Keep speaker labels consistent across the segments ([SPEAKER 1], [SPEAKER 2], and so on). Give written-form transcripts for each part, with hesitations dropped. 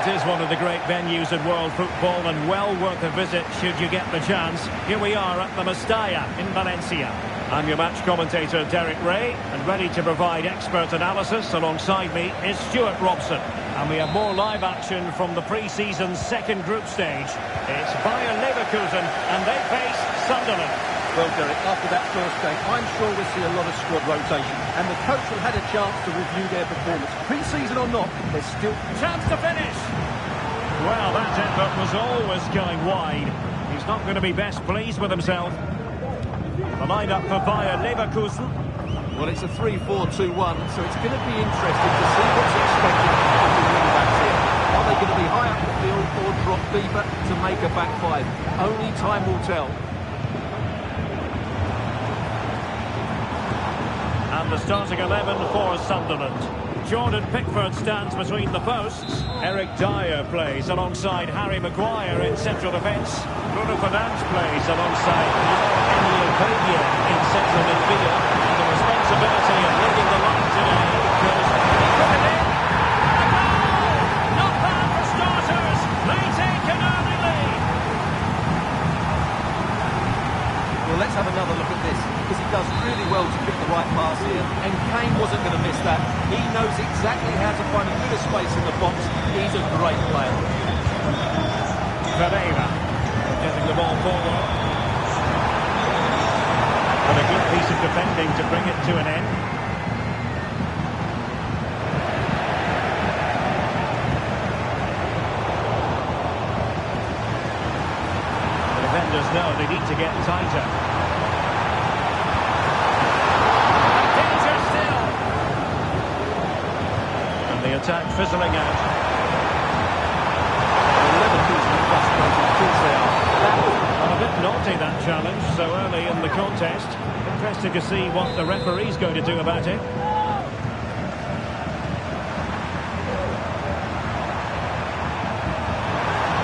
[SPEAKER 1] it is one of the great venues in world football and well worth a visit should you get the chance. Here we are at the Mestalla in Valencia. I'm your match commentator Derek Ray, and ready to provide expert analysis alongside me is Stuart Robson. And we have more live action from the pre-season's second group stage. It's Bayer Leverkusen and they face Sunderland.
[SPEAKER 2] Well, Derek, after that first game, I'm sure we'll see a lot of squad rotation. And the coach will have had a chance to review their performance. Pre-season or not, there's still
[SPEAKER 1] chance to finish. Well, that effort was always going wide. He's not going to be best pleased with himself. The line-up for Bayer Leverkusen.
[SPEAKER 2] Well, it's a 3-4-2-1, so it's going to be interesting to see what's expected of the wing-backs here. Are they going to be high up the field or drop deeper to make a back five? Only time will tell.
[SPEAKER 1] And the starting 11 for Sunderland. Jordan Pickford stands between the posts. Eric Dyer plays alongside Harry Maguire in central defence. Bruno Fernandes plays alongside Emile Pavia in central midfield. And the responsibility of leading the line today goes to Pickford. A goal! Not bad for starters. They take an early lead.
[SPEAKER 2] Well, let's have another look at this, because he does really well to pick the right pass here, and Kane wasn't going to miss that. He knows exactly how to find a bit of space in the box. He's a great player.
[SPEAKER 1] Pereira getting the ball forward. And a good piece of defending to bring it to an end. The defenders know they need to get tighter. The attack fizzling out.
[SPEAKER 2] Leverkusen are frustrated, of course they are.
[SPEAKER 1] A bit naughty, that challenge, so early in the contest. Interesting to see what the referee's going to do about it.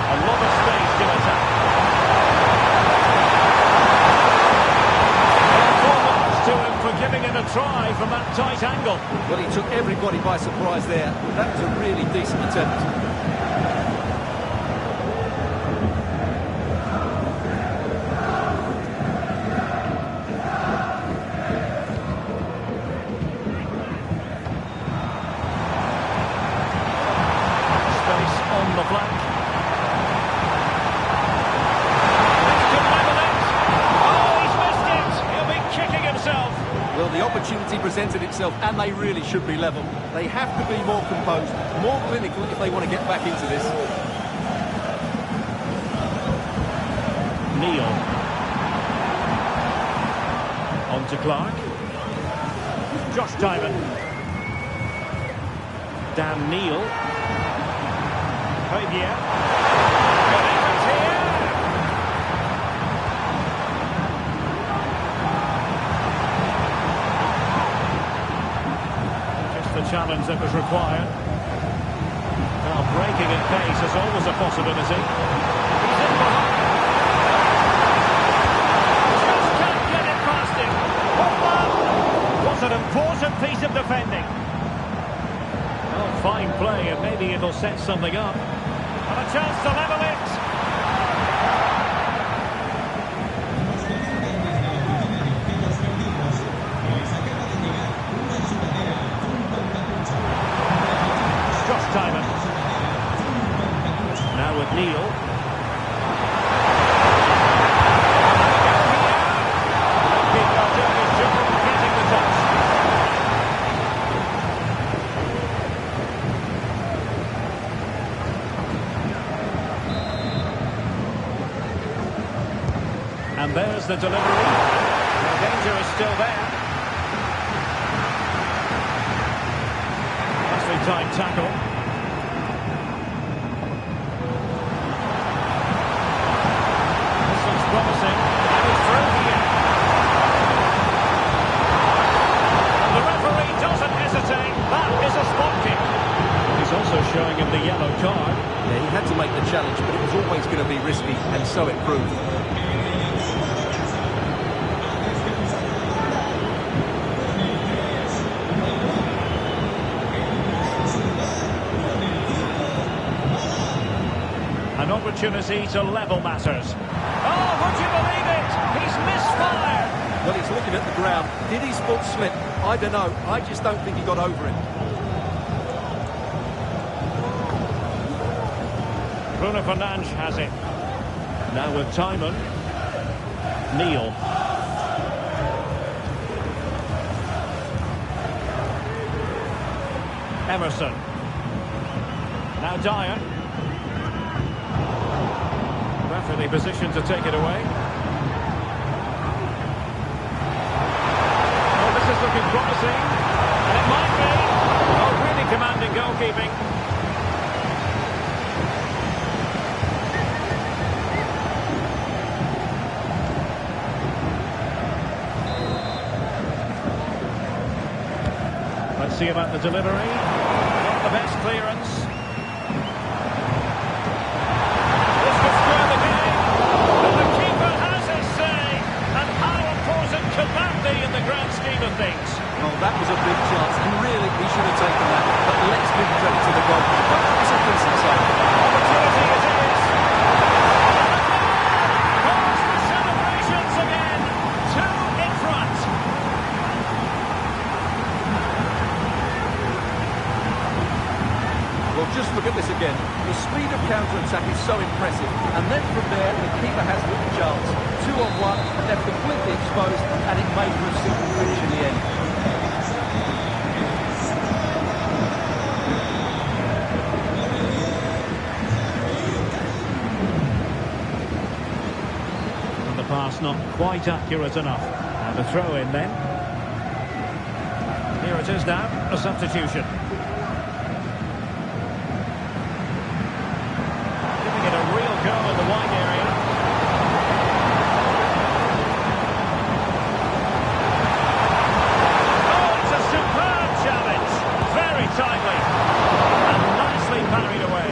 [SPEAKER 1] A lot of space to attack. To him for giving it a try from that tight angle.
[SPEAKER 2] Well, he took everybody by surprise there. That was a really decent attempt.
[SPEAKER 1] Space on the flank.
[SPEAKER 2] Well, the opportunity presented itself, and they really should be level. They have to be more composed, more clinical if they want to get back into this.
[SPEAKER 1] Neil. On to Clark. Josh Diamond. Dan Neil. Javier. Challenge that was required. Now breaking at pace is always a possibility. He's in behind. Just can't get it past him. Was an important piece of defending. Oh, fine play, and maybe it'll set something up. And a chance to level it. Diamond. Now with Neil. Keeper doing his job, getting the touch. And there's the delivery. The danger is still there. Nicely tight tackle. Promising, and it's through here. And the referee doesn't hesitate. That is a spot kick. He's also showing him the yellow card.
[SPEAKER 2] Yeah, he had to make the challenge, but it was always going to be risky, and so it proved.
[SPEAKER 1] opportunity to level matters. Oh, would you believe it? He's misfired.
[SPEAKER 2] Well, he's looking at the ground. Did his foot slip? I don't know. I just don't think he got over it.
[SPEAKER 1] Bruno Fernandes has it. Now with Timon. Neil. Emerson. Now Dyer. Perfectly positioned to take it away. Oh, this is looking promising. And it might be. Oh, really commanding goalkeeping. Let's see about the delivery. Not the best clearance. This could square the game. And the keeper has his say. And how important could that be in the grand scheme of things?
[SPEAKER 2] Well, that was a big chance, and really he should have taken that. But let's give credit to the goalkeeper. It's a decent save.
[SPEAKER 1] Opportunity it is. Calls for celebrations again. 2 in front.
[SPEAKER 2] Well, just look at this again. The speed of counter-attack is so impressive. And then from there, the keeper has little chance. 2 on 1, they're completely exposed, and it made for a simple finish in the end.
[SPEAKER 1] And the pass not quite accurate enough. And a throw in then. Here it is now, a substitution. Go in the wide area. Oh, it's a superb challenge. Very tightly. And nicely parried away.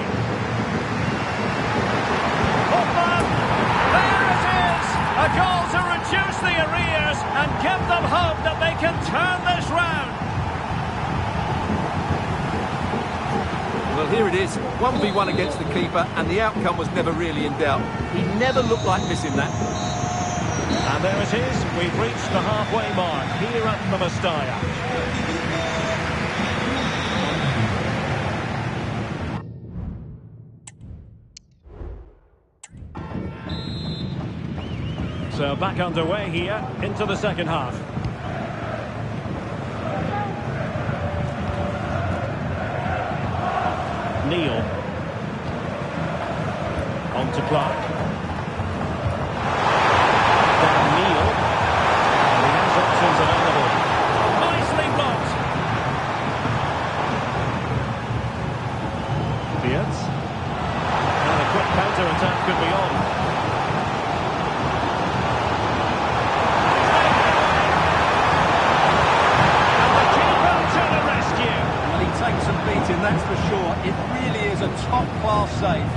[SPEAKER 1] Hopman! There it is! A goal to reduce the arrears and give them hope that they can turn this round.
[SPEAKER 2] Well, here it is, 1v1 against the keeper, and the outcome was never really in doubt. He never looked like missing that.
[SPEAKER 1] And there it is, we've reached the halfway mark here at the Mestalla. So back underway here, into the second half. Neil. On to Clark. Then Neil. And he has options available. Nicely blocked. Diaz. And a quick counter-attack could be on. And the keeper to the rescue.
[SPEAKER 2] Well, he takes some beating, that's for sure. It really is a top-class save.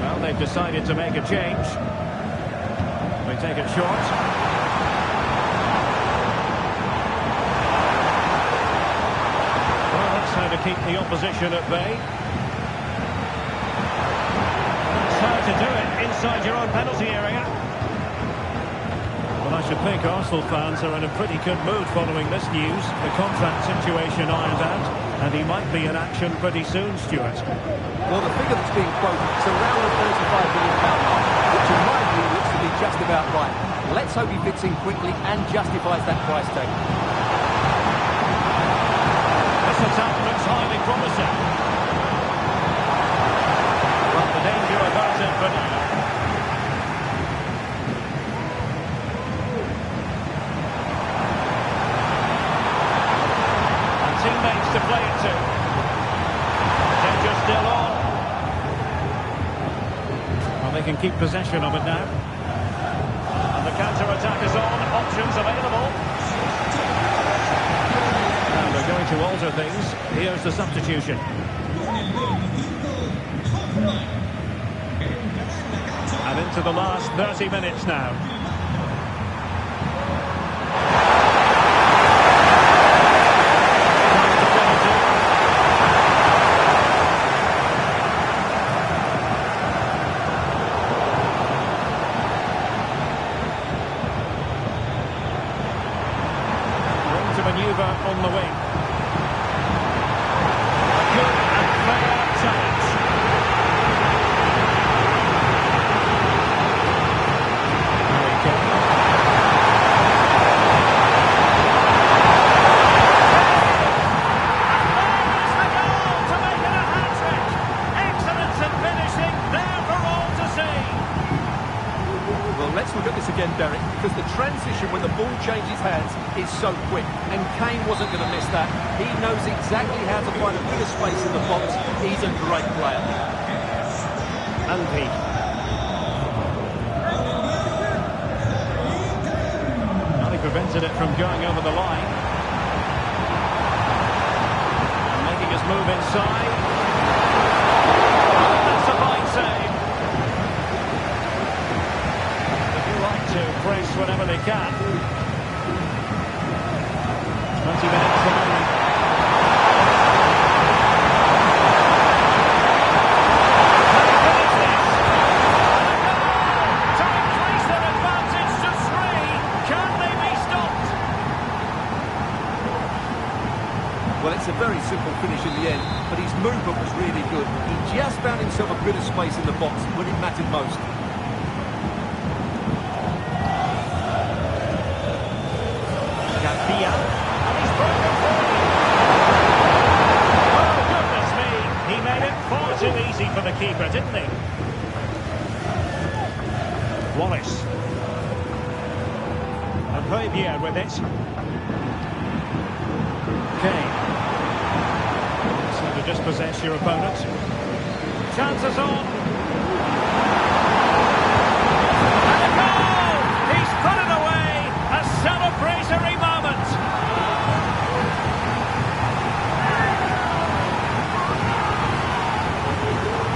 [SPEAKER 1] Well, they've decided to make a change. They take it short. Well, that's how to keep the opposition at bay. That's how to do it inside your own penalty area. Well, I should think Arsenal fans are in a pretty good mood following this news. The contract situation ironed out, and he might be in action pretty soon, Stuart.
[SPEAKER 2] Well, the figure that's being quoted is around the £35 million mark, which in my view looks to be just about right. Let's hope he fits in quickly and justifies that price tag.
[SPEAKER 1] This attack looks highly promising. Well, the danger averted for now. Teammates to play it to. Danger still on. Well, they can keep possession of it now. And the counter-attack is on. Options available. Now they're going to alter things. Here's the substitution. And into the last 30 minutes now. away. A good and fair challenge. Harry Kane.
[SPEAKER 2] Well, let's look at this again, Derek, because the transition when the ball changes hands is so quick, and Kane wasn't going to miss that. He knows exactly how to find a bit of space in the box. He's a great player.
[SPEAKER 1] Andy. Well, he prevented it from going over the line. And making his move inside. Oh, that's a fine save. To press whenever they can. 20 minutes remaining. To increase their advantage to 3. Can they be stopped?
[SPEAKER 2] Well, it's a very simple finish in the end, but his movement was really good. He just found himself a bit of space in the box when it mattered most.
[SPEAKER 1] Too easy for the keeper, didn't he? Wallace. And Højbjerg with it. Kane. So to dispossess your opponent. Chances on. And a goal! He's put it away! A celebratory moment!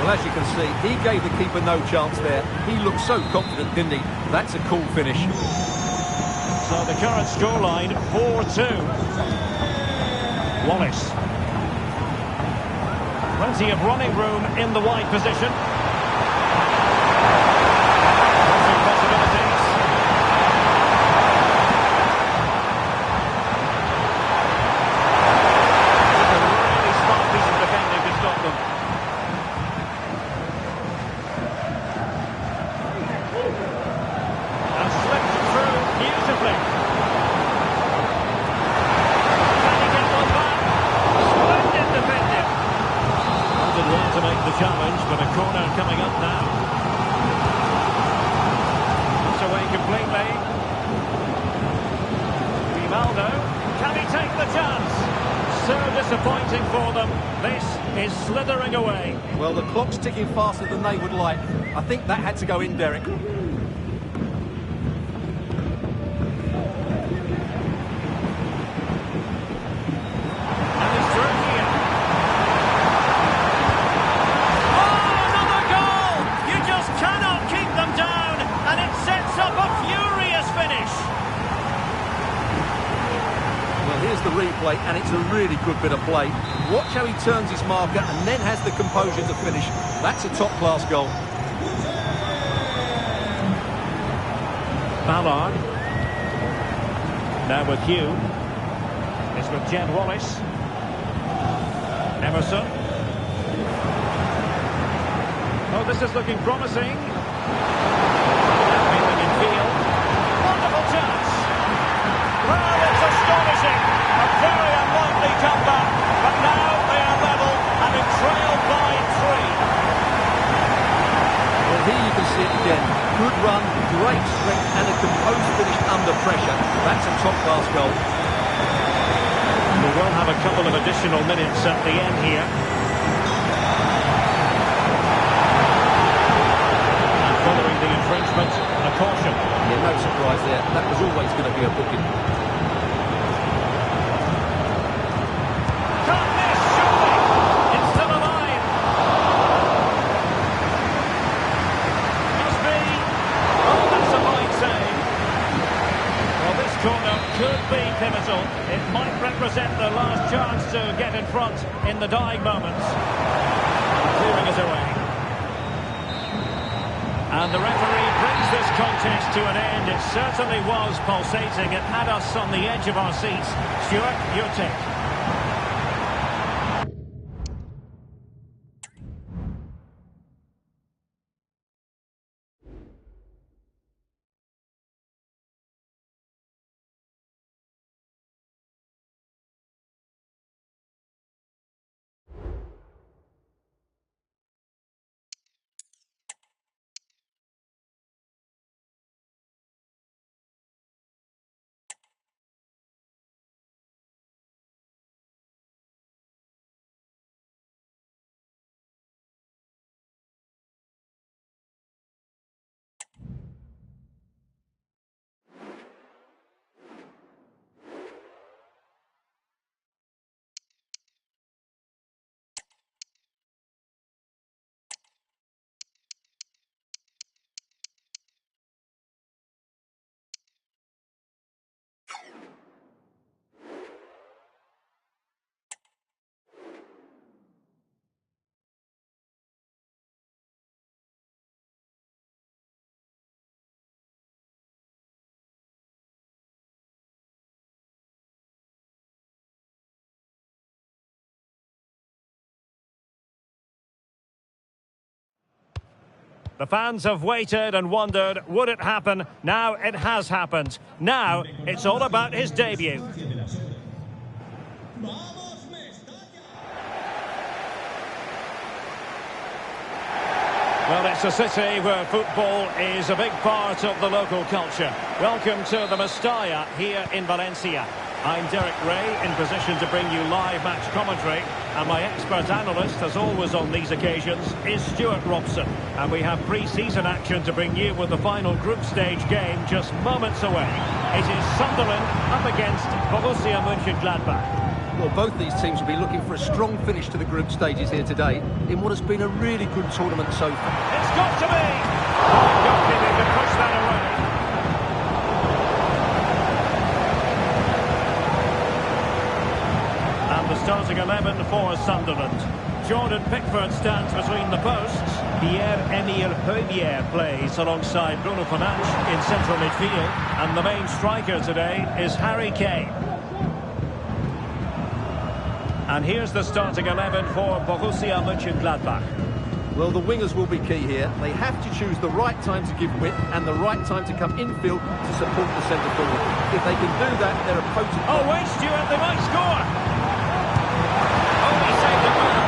[SPEAKER 2] Well, as you can see, he gave the keeper no chance there. He looked so confident, didn't he? That's a cool finish.
[SPEAKER 1] So the current scoreline, 4-2. Wallace. Plenty of running room in the wide position. Crossing possibilities. It's a really smart piece of defending to stop them. To make the challenge, but a corner coming up now. It's away completely. Rivaldo, can he take the chance? So disappointing for them. This is slithering away.
[SPEAKER 2] Well, the clock's ticking faster than they would like. I think that had to go in, Derek. The replay, and it's a really good bit of play. Watch how he turns his marker and then has the composure to finish. That's a top-class goal.
[SPEAKER 1] Ballard. Now with Hugh. It's with Jed Wallace. Emerson. Oh, this is looking promising. Feeling in field. Wonderful chance. Well, it's astonishing. A very unlikely comeback, but now they are level and in trail by 3.
[SPEAKER 2] Well, here you can see it again. Good run, great strength, and a composed finish under pressure. That's a top-class goal.
[SPEAKER 1] We will have a couple of additional minutes at the end here. And following the infringement, a caution.
[SPEAKER 2] Yeah, no surprise there. That was always going to be a booking.
[SPEAKER 1] Could be pivotal. It might represent the last chance to get in front in the dying moments. Clearing it away. And the referee brings this contest to an end. It certainly was pulsating. It had us on the edge of our seats. Stuart, your take. The fans have waited and wondered, would it happen? Now it has happened. Now it's all about his debut. Well, it's a city where football is a big part of the local culture. Welcome to the Mestalla here in Valencia. I'm Derek Ray, in position to bring you live match commentary. And my expert analyst, as always on these occasions, is Stuart Robson. And we have pre-season action to bring you with the final group stage game just moments away. It is Sunderland up against Borussia Mönchengladbach.
[SPEAKER 2] Well, both these teams will be looking for a strong finish to the group stages here today in what has been a really good tournament so far.
[SPEAKER 1] It's got to be! Oh, goalkeeper can push that away. And the starting 11 for Sunderland. Jordan Pickford stands between the posts. Pierre-Emile Højbjerg plays alongside Bruno Fernandes in central midfield. And the main striker today is Harry Kane. And here's the starting 11 for Borussia Mönchengladbach.
[SPEAKER 2] Well, the wingers will be key here. They have to choose the right time to give width and the right time to come infield to support the centre forward. If they can do that, they're a potent...
[SPEAKER 1] Oh, wait, Stuart, they might score! Oh, he saved it well.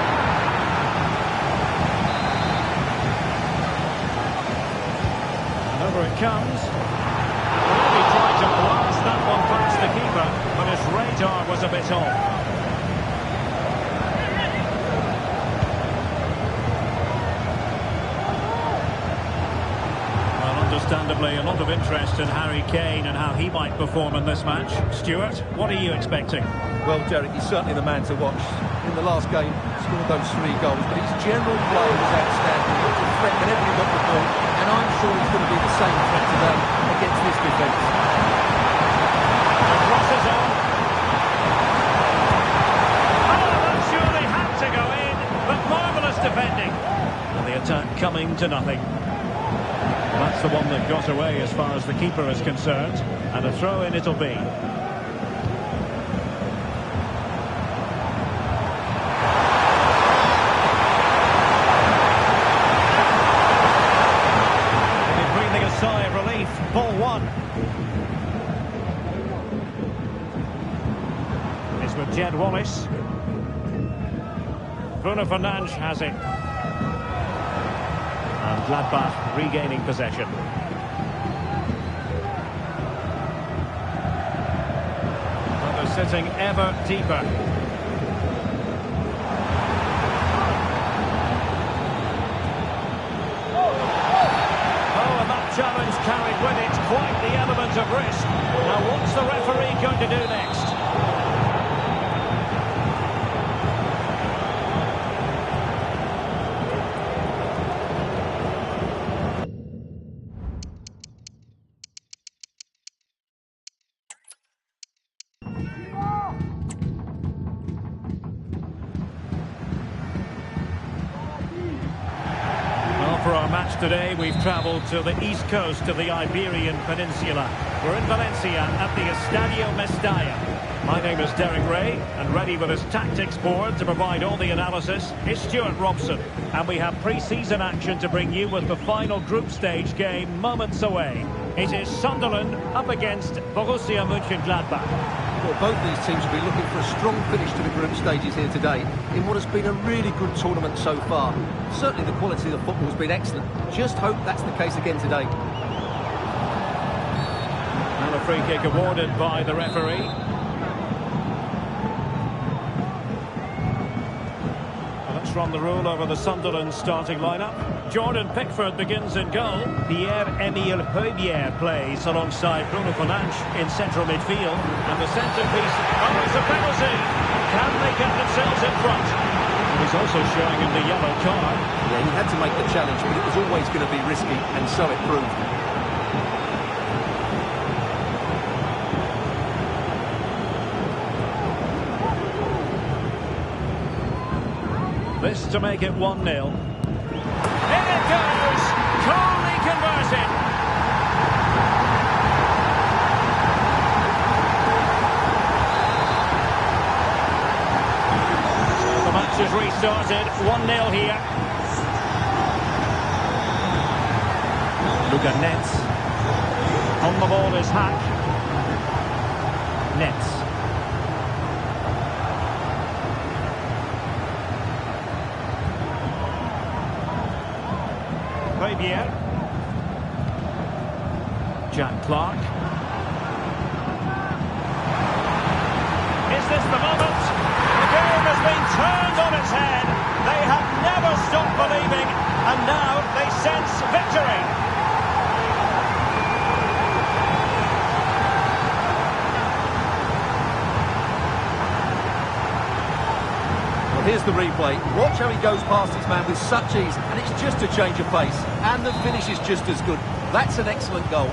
[SPEAKER 1] Over it comes. He tried to blast that one past the keeper, but his radar was a bit off. Understandably, a lot of interest in Harry Kane and how he might perform in this match. Stuart, what are you expecting?
[SPEAKER 2] Well, Derek, he's certainly the man to watch. In the last game, scored those 3 goals, but his general play was outstanding. He looked a threat whenever he got the ball, and I'm sure he's going to be the same threat today against this defence.
[SPEAKER 1] The cross is on. Oh, that surely had to go in, but marvellous defending. And the attack coming to nothing. That's the one that got away as far as the keeper is concerned. And a throw-in it'll be. He's breathing a sigh of relief. Ball 1. It's with Jed Wallace. Bruno Fernandes has it. And Gladbach regaining possession. But they're sitting ever deeper. Oh, and that challenge carried with it quite the element of risk. Now what's the referee going to do next? For our match today, we've travelled to the east coast of the Iberian Peninsula. We're in Valencia at the Estadio Mestalla. My name is Derek Ray, and ready with his tactics board to provide all the analysis is Stuart Robson. And we have pre-season action to bring you with the final group stage game moments away. It is Sunderland up against Borussia Mönchengladbach.
[SPEAKER 2] Well, both these teams will be looking for a strong finish to the group stages here today in what has been a really good tournament so far. Certainly the quality of the football has been excellent. Just hope that's the case again today.
[SPEAKER 1] And a free kick awarded by the referee. Let's run the rule over the Sunderland starting lineup. Jordan Pickford begins in goal. Pierre-Emile Højbjerg plays alongside Bruno Fernandes in central midfield. And the centrepiece... Oh, it's a penalty! Can they get themselves in front? He's also showing him the yellow card.
[SPEAKER 2] Yeah, he had to make the challenge, but it was always going to be risky, and so it proved.
[SPEAKER 1] This to make it 1-0. In it goes! Coolly converted! So the match is restarted. 1-0 here. Nets. On the ball is Hack. Nets. Fabier. Jack Clark. Is this the moment? The game has been turned on its head. They have never stopped believing, and now they sense victory.
[SPEAKER 2] Well, here's the replay. Watch how he goes past his man with such ease, and it's just a change of pace. And the finish is just as good. That's an excellent goal.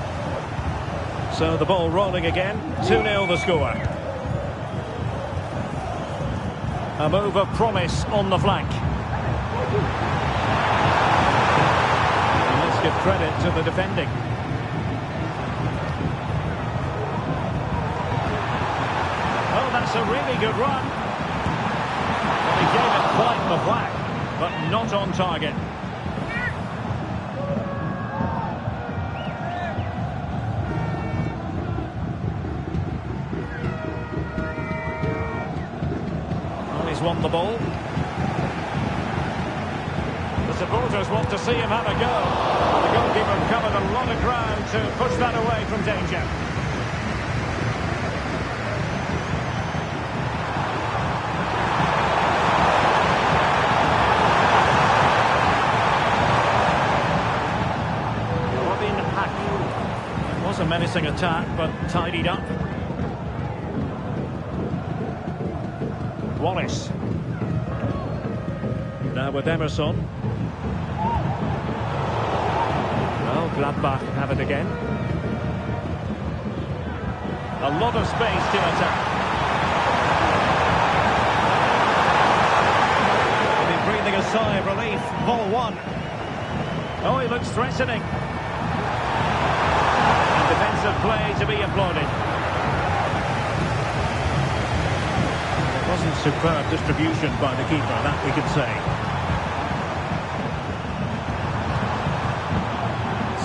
[SPEAKER 1] So the ball rolling again. 2-0 the score. A move of promise on the flank. And let's give credit to the defending. Oh, that's a really good run. Well, he gave it quite the whack, but not on target. Won the ball. The supporters want to see him have a go. The goalkeeper covered a lot of ground to push that away from danger. Robin Hack. It was a menacing attack, but tidied up. Wallace. Now with Emerson. Well, Gladbach have it again. A lot of space to attack. They'll be breathing a sigh of relief. Ball one. Oh, he looks threatening. And defensive play to be applauded. Wasn't superb distribution by the keeper, that we could say.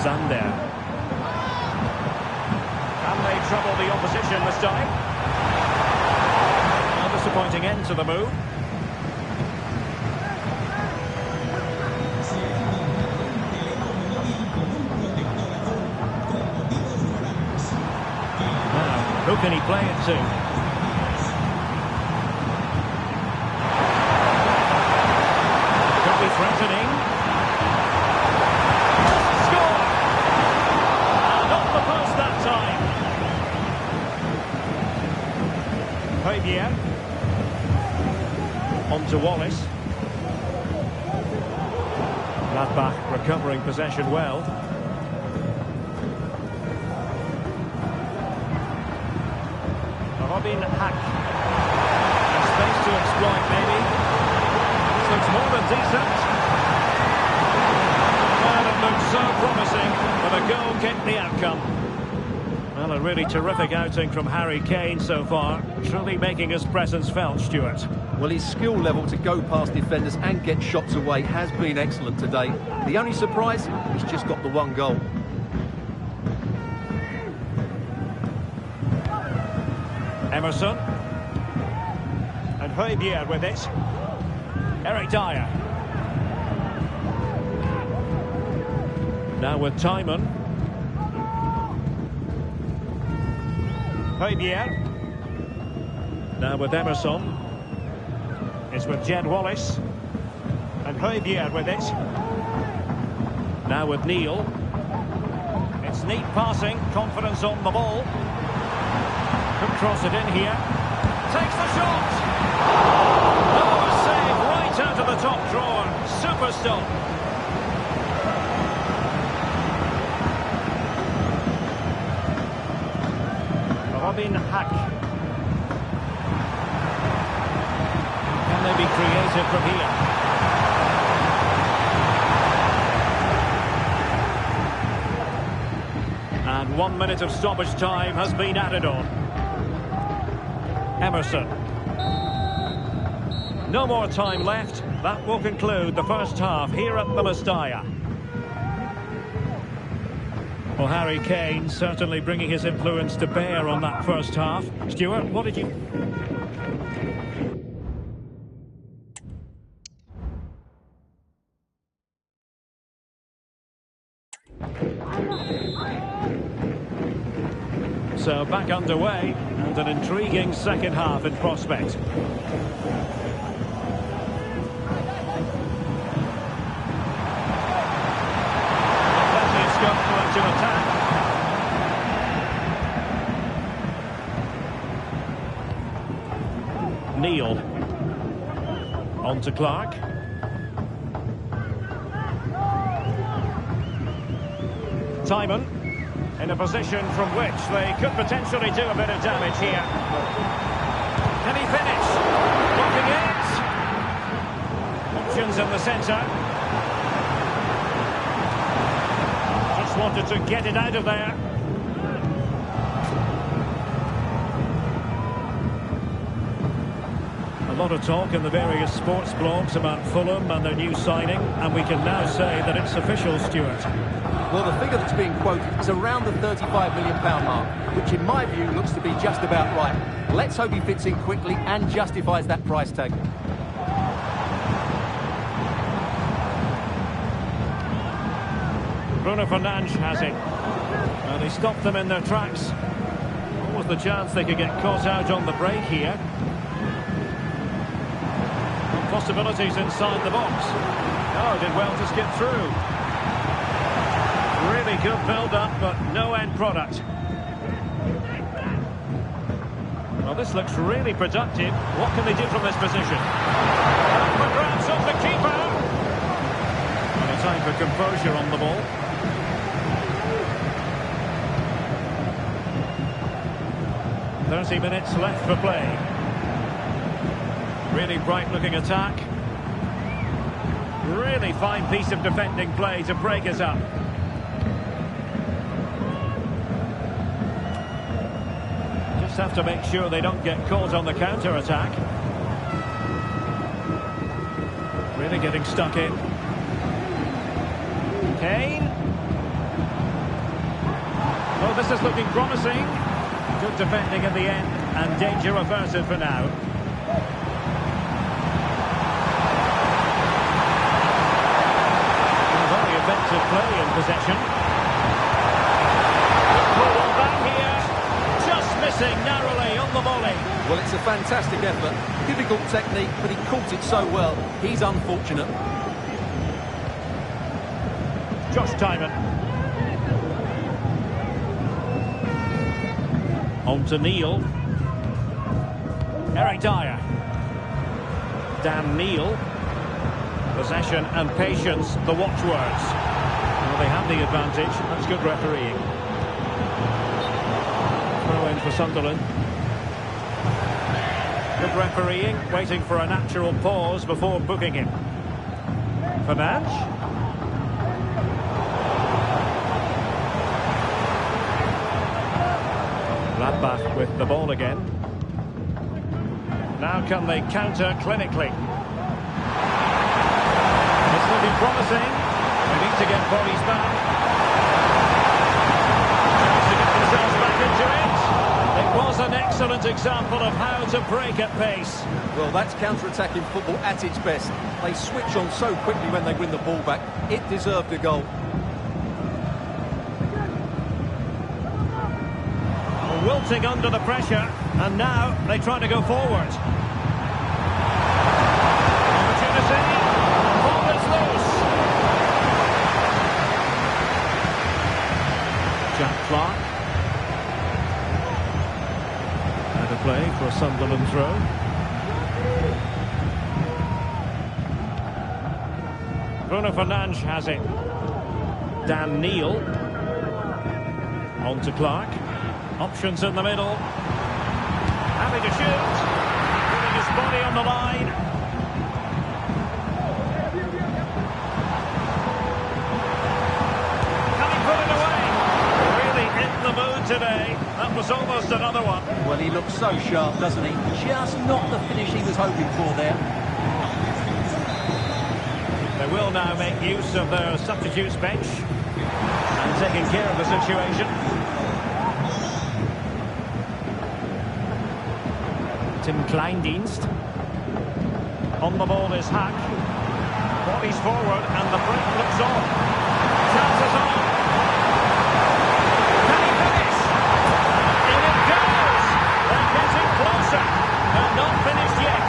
[SPEAKER 1] Sander. Can they trouble the opposition this time? A disappointing end to the move. Now, who can he play it to? Threatening. Score! And off the post that time. Fabier. On to Wallace. Gladbach recovering possession well. Robin Hack. Space to exploit maybe. Looks more than decent. Well, it looked so promising, but a goal kept the outcome. Well, a really terrific outing from Harry Kane so far. Truly making his presence felt, Stuart.
[SPEAKER 2] Well, his skill level to go past defenders and get shots away has been excellent today. The only surprise, he's just got the one goal.
[SPEAKER 1] Emerson. And Fabier with it. Eric Dyer. Now with Timon. Fabier. Now with Emerson. It's with Jed Wallace. And Fabier with it. Now with Neil. It's neat passing, confidence on the ball. Could cross it in here. Takes the shot! Oh, a save right out of the top drawer. Super stop. Robin Hack. Can they be creative from here? And 1 minute of stoppage time has been added on. Emerson. No more time left. That will conclude the first half here at the Mestalla. Well, Harry Kane certainly bringing his influence to bear on that first half. Stuart, what did you... So back underway, and an intriguing second half in prospect. Plenty of scope for them to attack. Neil. On to Clark. Timon. In a position from which they could potentially do a bit of damage here. Can he finish? Blocking it. Options in the centre. Just wanted to get it out of there. A lot of talk in the various sports blogs about Fulham and their new signing, and we can now say that it's official, Stuart.
[SPEAKER 2] Well, the figure that's being quoted is around the £35 million mark, which in my view looks to be just about right. Let's hope he fits in quickly and justifies that price tag.
[SPEAKER 1] Bruno Fernandes has it. And he stopped them in their tracks. What was the chance they could get caught out on the break here? Possibilities inside the box. Oh, did well to skip through. Really good build-up, but no end product. Well, this looks really productive. What can they do from this position? Back for grabs off the keeper. And a time for composure on the ball. .30 minutes left for play. Really bright-looking attack. Really fine piece of defending play to break us up. Just have to make sure they don't get caught on the counter-attack. Really getting stuck in. Kane. Oh, this is looking promising. Good defending in the end, and danger averted for now. Very effective play in possession. Pull on back here. Just missing narrowly on the volley.
[SPEAKER 2] Well, it's a fantastic effort. Difficult technique, but he caught it so well. He's unfortunate.
[SPEAKER 1] Josh Timon. On to Neil. Eric Dyer. Dan Neil. Possession and patience, the watchwords. Well, they have the advantage. That's good refereeing. Throw in for Sunderland. Good refereeing, waiting for a natural pause before booking him. Fernandes. Gladbach with the ball again. Now can they counter clinically? It's looking promising. They need to get bodies back. Chance to get themselves back into it. It was an excellent example of how to break at pace.
[SPEAKER 2] Well, that's counter-attacking football at its best. They switch on so quickly when they win the ball back. It deserved a goal.
[SPEAKER 1] Wilting under the pressure, and now they try to go forward. Opportunity. Ball is loose. Jack Clark. And a play for a Sunderland throw. Bruno Fernandes has it. Dan Neil. On to Clark. Options in the middle. Happy to shoot. Putting his body on the line. Can he put it away? Really in the mood today. That was almost another one.
[SPEAKER 2] Well, he looks so sharp, doesn't he? Just not the finish he was hoping for there.
[SPEAKER 1] They will now make use of their substitutes bench. And taking care of the situation. Tim Kleindienst. On the ball is Hack. Bodies forward and the break looks on. Chances on. Can he finish? In it goes! They're getting closer. They're not finished yet.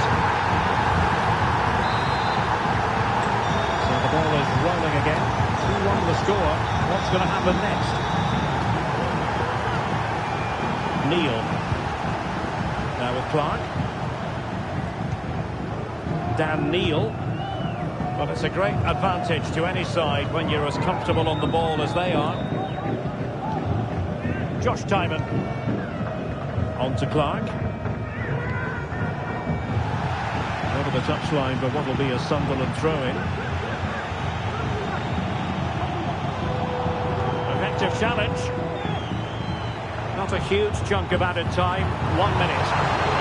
[SPEAKER 1] So the ball is rolling again. 2-1 the score. What's going to happen next? Neil. Now with Clark. Dan Neil. But it's a great advantage to any side when you're as comfortable on the ball as they are. Josh Tymon. On to Clark. Over the touchline for what will be a Sunderland throw-in. Effective challenge. Not a huge chunk of added time. 1 minute.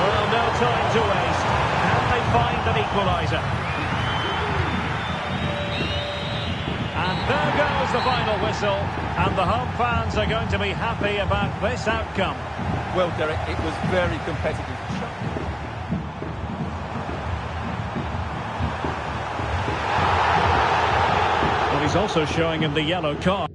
[SPEAKER 1] Well, no time to waste. Can they find an equaliser? And there goes the final whistle, and the home fans are going to be happy about this outcome.
[SPEAKER 2] Well, Derek, it was very competitive.
[SPEAKER 1] Well, he's also showing him the yellow card.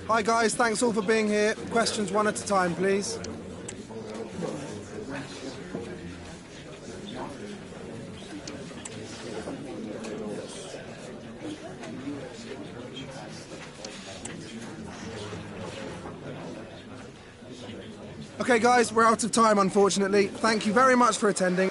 [SPEAKER 3] Hi guys, thanks all for being here. Questions one at a time, please. Okay guys, we're out of time unfortunately. Thank you very much for attending.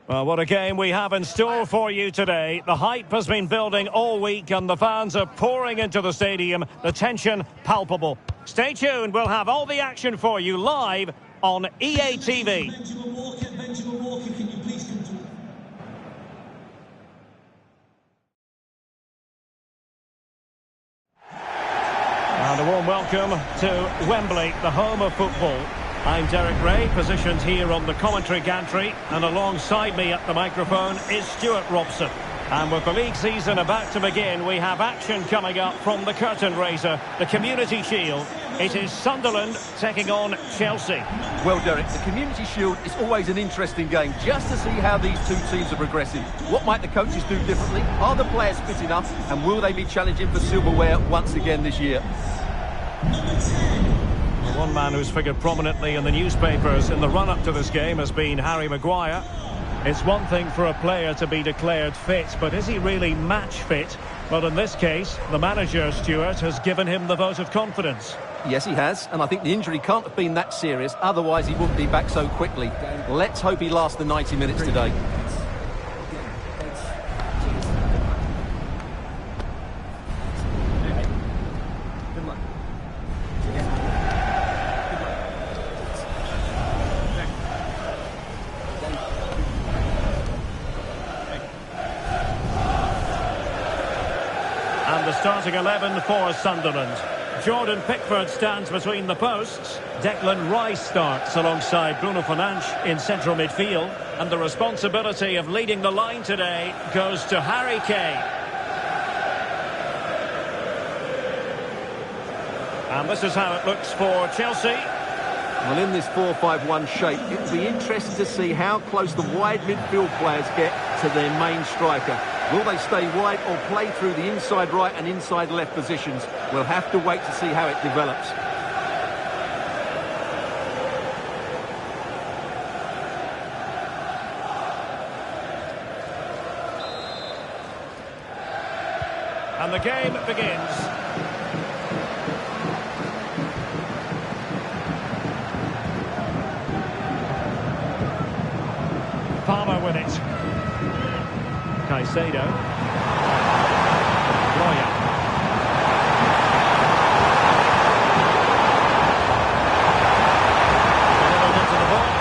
[SPEAKER 1] Well, what a game we have in store for you today. The hype has been building all week and the fans are pouring into the stadium. The tension palpable. Stay tuned, we'll have all the action for you live on EA TV. And a warm welcome to Wembley, the home of football. I'm Derek Ray, positioned here on the commentary gantry, and alongside me at the microphone is Stuart Robson. And with the league season about to begin, we have action coming up from the curtain raiser, the Community Shield. It is Sunderland taking on Chelsea.
[SPEAKER 2] Well, Derek, the Community Shield is always an interesting game, just to see how these two teams are progressing. What might the coaches do differently? Are the players fit enough? And will they be challenging for silverware once again this year?
[SPEAKER 1] One man who's figured prominently in the newspapers in the run-up to this game has been Harry Maguire. It's one thing for a player to be declared fit, but is he really match fit? Well, in this case, the manager, Stuart, has given him the vote of confidence.
[SPEAKER 2] Yes, he has, and I think the injury can't have been that serious, otherwise he wouldn't be back so quickly. Let's hope he lasts the 90 minutes today.
[SPEAKER 1] And the starting 11 for Sunderland. Jordan Pickford stands between the posts. Declan Rice starts alongside Bruno Fernandes in central midfield. And the responsibility of leading the line today goes to Harry Kane. And this is how it looks for Chelsea.
[SPEAKER 2] Well, in this 4-5-1 shape, it will be interesting to see how close the wide midfield players get to their main striker. Will they stay wide or play through the inside right and inside left positions? We'll have to wait to see how it develops.
[SPEAKER 1] And the game begins. Palmer with it. Caicedo. Roya. Delivered into the box.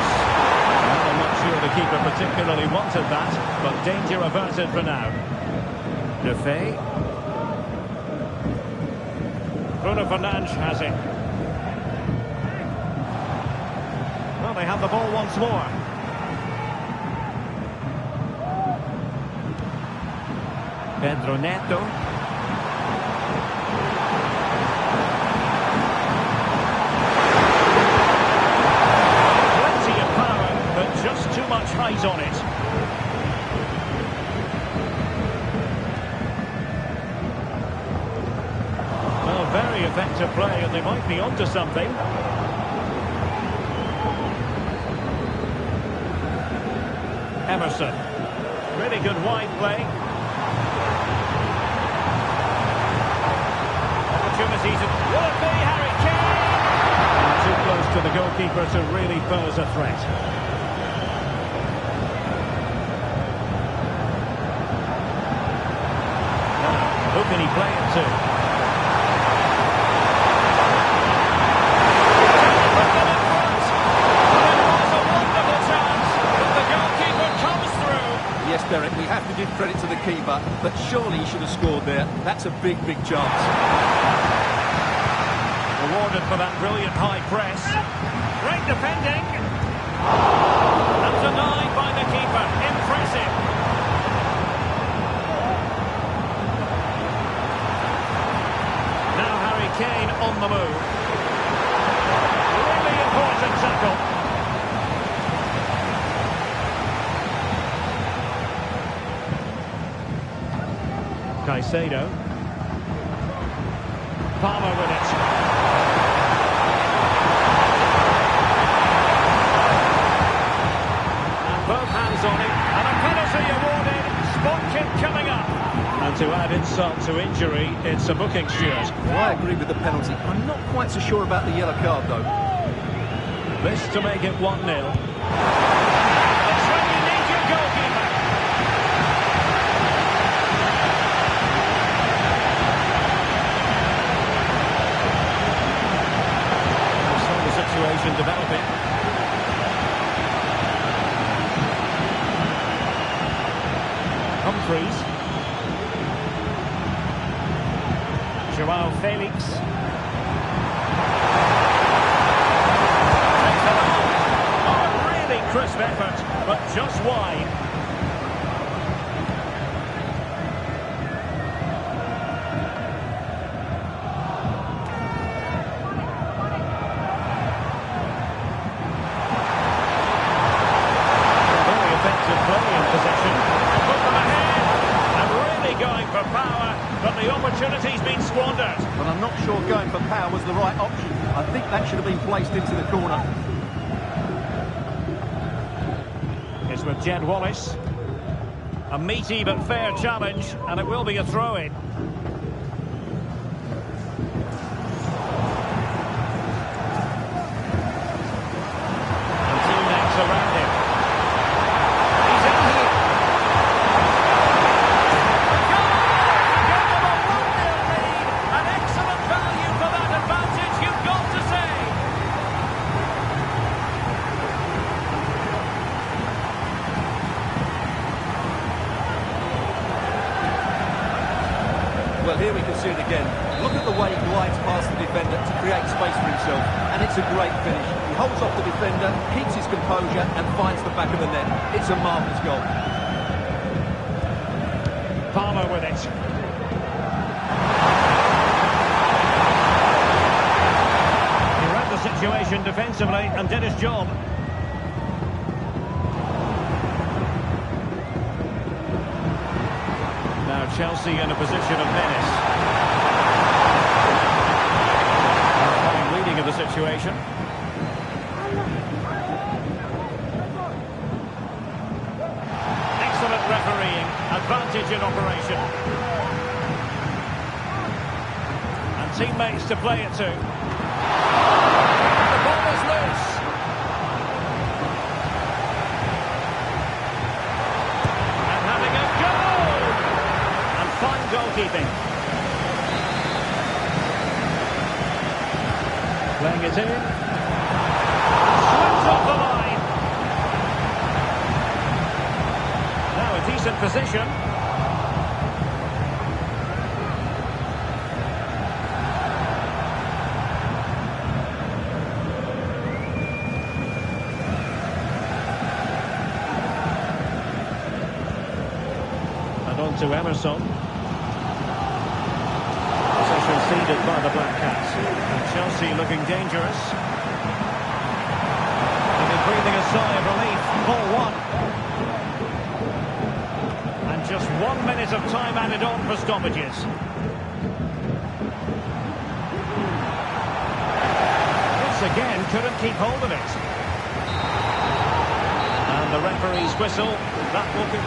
[SPEAKER 1] Well, I'm not sure the keeper particularly wanted that, but danger averted for now. Defay. Bruno Fernandes has it. Well, they have the ball once more. Pedro Neto. Plenty of power, but just too much height on it. Well, very effective play, and they might be onto something. Emerson. Really good wide play. goalkeeper to really pose a threat. Now, who can he play it to?
[SPEAKER 2] Yes, Derek, we have to give credit to the keeper, but surely he should have scored there. That's a big, big chance.
[SPEAKER 1] Rewarded for that brilliant high press. Great defending. And denied by the keeper. Impressive. Now Harry Kane on the move. Really important tackle. Caicedo. Palmer with it. And both hands on it. And a penalty awarded. Spot kick coming up. And to add insult to injury, it's a booking, Stuart.
[SPEAKER 2] Well, I agree with the penalty. I'm not quite so sure about the yellow card, though.
[SPEAKER 1] This to make it 1-0. It's when you need your goalkeeper. Situation developing. Humphreys. Joao Felix. Takes it on. Oh, a really crisp effort, but just wide. Opportunity's been squandered.
[SPEAKER 2] But I'm not sure going for power was the right option. I think that should have been placed into the corner.
[SPEAKER 1] It's with Jed Wallace. A meaty but fair challenge, and it will be a throw-in. And teammates around him. He's in here.
[SPEAKER 2] Well, here we can see it again. Look at the way he glides past the defender to create space for himself. And it's a great finish. He holds off the defender, keeps his composure and finds the back of the net. It's a marvellous goal.
[SPEAKER 1] Palmer with it. He read the situation defensively and did his job. Now Chelsea in a position of menace. Fine reading of the situation. Excellent refereeing. Advantage in operation. And teammates to play it to. The ball is loose. And having a go! Fine goalkeeping. Playing it in. Slips off the line. Now a decent position. And on to Emerson. Conceded by the Black Cats. And Chelsea looking dangerous. And they're breathing a sigh of relief. 4-1. And just 1 minute of time added on for stoppages. Once again, couldn't keep hold of it. And the referee's whistle. That will be...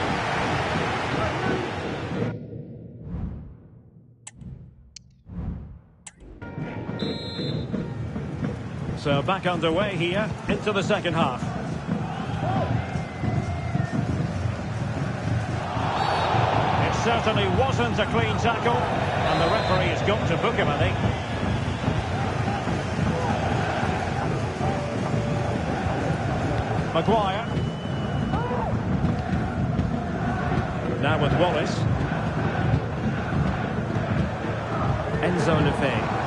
[SPEAKER 1] So back underway here into the second half. It certainly wasn't a clean tackle, and the referee has got to book him, I think. Maguire. Now with Wallace. Enzo Lefebvre.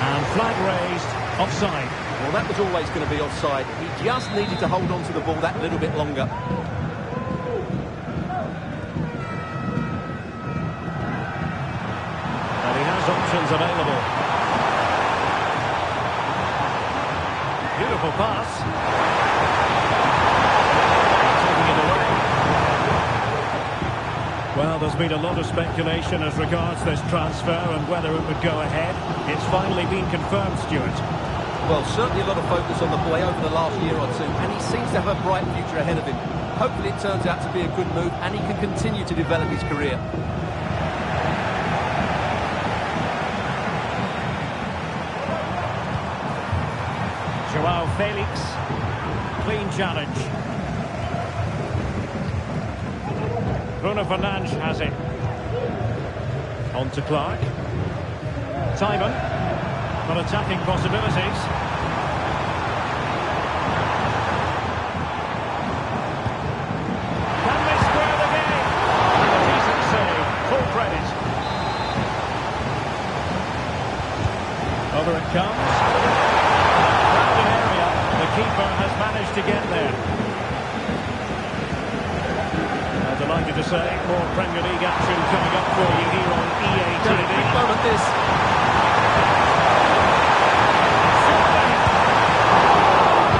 [SPEAKER 1] And flag raised, offside.
[SPEAKER 2] Well, that was always going to be offside. He just needed to hold on to the ball that little bit longer.
[SPEAKER 1] And he has options available. Beautiful pass. Taking it away. Well, there's been a lot of speculation as regards this transfer and whether it would go ahead. It's finally been confirmed, Stuart.
[SPEAKER 2] Well, certainly a lot of focus on the boy over the last year or two, and he seems to have a bright future ahead of him. Hopefully it turns out to be a good move, and he can continue to develop his career.
[SPEAKER 1] Joao Felix. Clean challenge. Bruno Fernandes has it. On to Clark. Timon. Got attacking possibilities. Can they square the game? A decent save. Full credit. Over it comes. Crowded area. The keeper has managed to get there. Delighted to say, more Premier League action coming up for you here on EA TV.
[SPEAKER 2] Big moment this.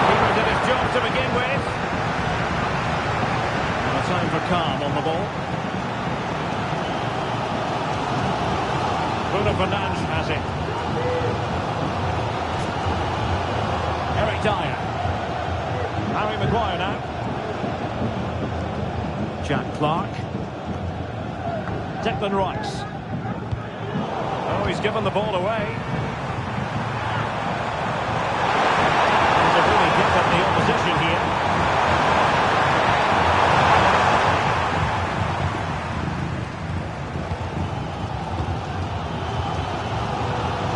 [SPEAKER 1] Keeper did his job to begin with. And a time for calm on the ball. Bruno Fernandes has it. Eric Dyer. Harry Maguire now. Jack Clark. Declan Rice. Oh, he's given the ball away. To really get at the opposition here.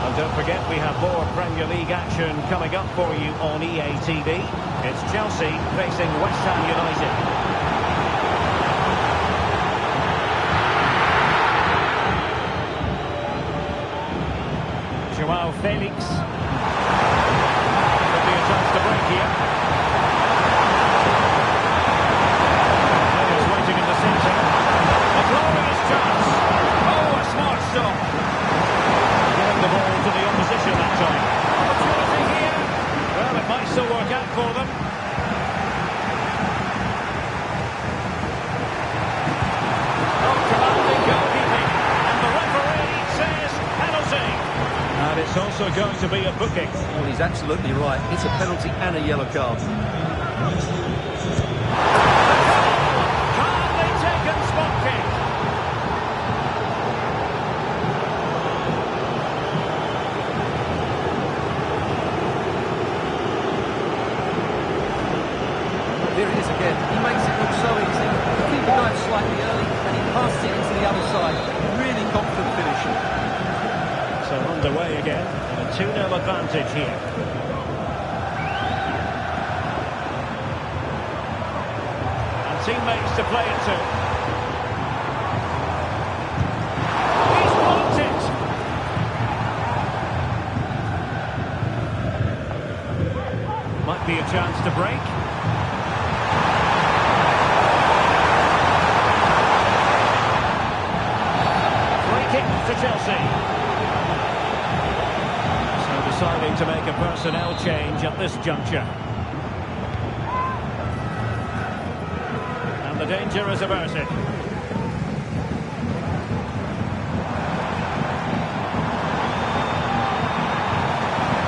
[SPEAKER 1] And don't forget, we have more Premier League action coming up for you on EA TV. It's Chelsea facing West Ham United. Joao Felix. Could be a chance to break here. Players waiting in the centre. A glorious chance. Oh, a smart stop. Giving the ball to the opposition that time. Opportunity here. Well, it might still work out for them. Oh, commanding goalkeeping. And the referee says penalty. And it's also going to be a booking.
[SPEAKER 2] Well, he's absolutely right. It's a penalty and a yellow card.
[SPEAKER 1] Calmly taken spot kick.
[SPEAKER 2] There he is again. He makes it look so easy. The keeper dives slightly early, and he passes it into the other side. Really confident finish.
[SPEAKER 1] So underway again, and a 2-0 advantage here. And teammates to play it to. He's blocked it! Might be a chance to break. Free kick to Chelsea. Deciding to make a personnel change at this juncture. And the danger is averted.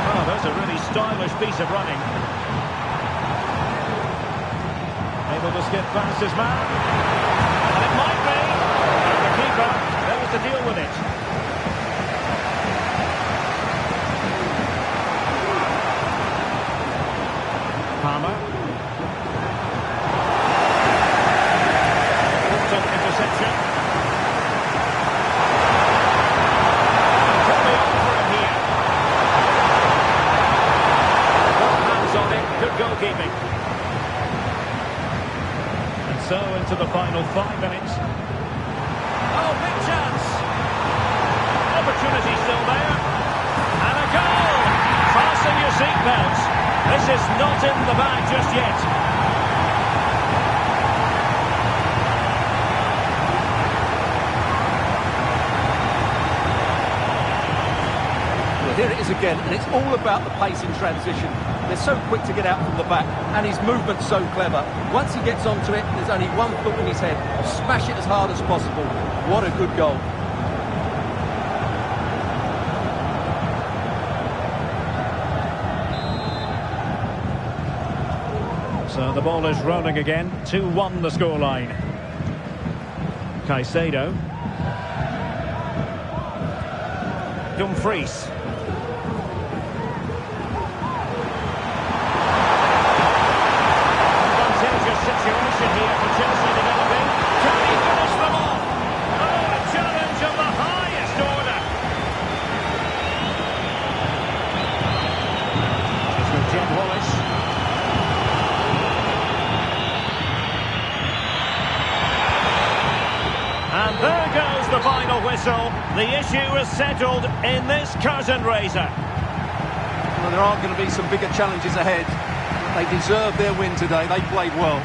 [SPEAKER 1] Oh, there's a really stylish piece of running. Able to skip past his man. And it might be. And the keeper, there was to deal with it. So into the final 5 minutes. Oh, big chance. Opportunity still there. And a goal. Fasten your seatbelts. This is not in the bag just yet.
[SPEAKER 2] Here it is again, and it's all about the pace in transition. They're so quick to get out from the back, and his movement's so clever. Once he gets onto it, there's only one thought in his head: smash it as hard as possible. What a good goal.
[SPEAKER 1] So the ball is rolling again. 2-1 the scoreline. Caicedo. Dumfries. Situation here for Chelsea developing. Can he finish them off? Oh, a challenge of the highest order. It's with Jed Wallace. And there goes the final whistle. The issue is settled in this curtain raiser.
[SPEAKER 2] Well, there are going to be some bigger challenges ahead. They deserve their win today. They played well.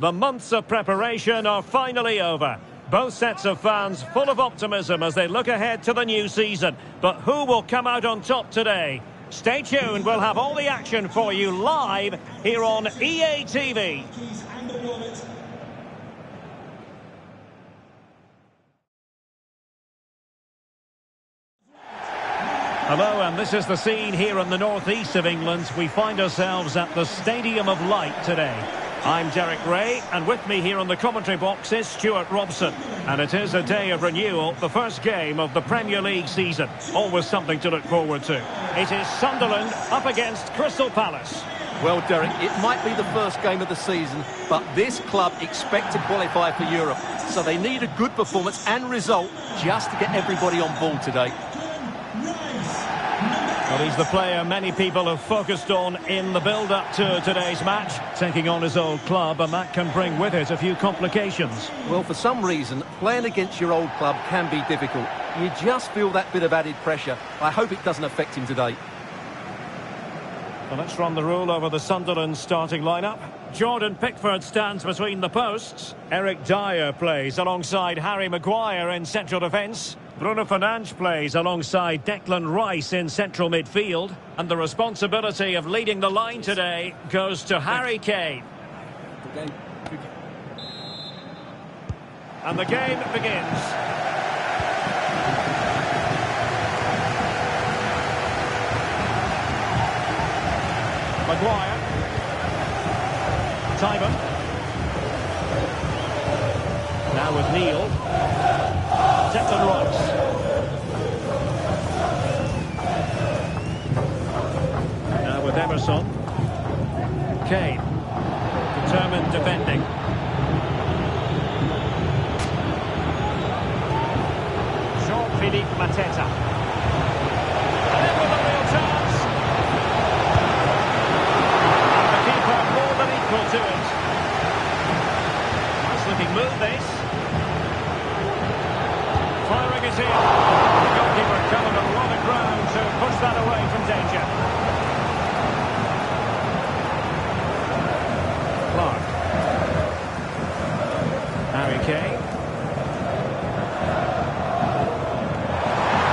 [SPEAKER 1] The months of preparation are finally over. Both sets of fans full of optimism as they look ahead to the new season. But who will come out on top today? Stay tuned, we'll have all the action for you live here on EA TV. Hello, and this is the scene here in the northeast of England. We find ourselves at the Stadium of Light today. I'm Derek Ray, and with me here on the commentary box is Stuart Robson. And it is a day of renewal, the first game of the Premier League season. Always something to look forward to. It is Sunderland up against Crystal Palace.
[SPEAKER 2] Well, Derek, it might be the first game of the season, but this club expect to qualify for Europe. So they need a good performance and result just to get everybody on board today.
[SPEAKER 1] Well, he's the player many people have focused on in the build-up to today's match, taking on his old club, and that can bring with it a few complications.
[SPEAKER 2] Well, for some reason, playing against your old club can be difficult. You just feel that bit of added pressure. I hope it doesn't affect him today.
[SPEAKER 1] Well, let's run the rule over the Sunderland starting lineup. Jordan Pickford stands between the posts. Eric Dyer plays alongside Harry Maguire in central defence. Bruno Fernandes plays alongside Declan Rice in central midfield. And the responsibility of leading the line today goes to Harry Kane. And the game begins. Maguire. Tybon. Now with Neil. Declan Rice. Now with Emerson. Kane. Determined defending. Jean-Philippe Mateta. And in with a real chance. And the keeper more than equal to it. Nice looking move this. Firing it in. The goalkeeper covered a lot of ground to push that away from danger. Clark. Harry Kane.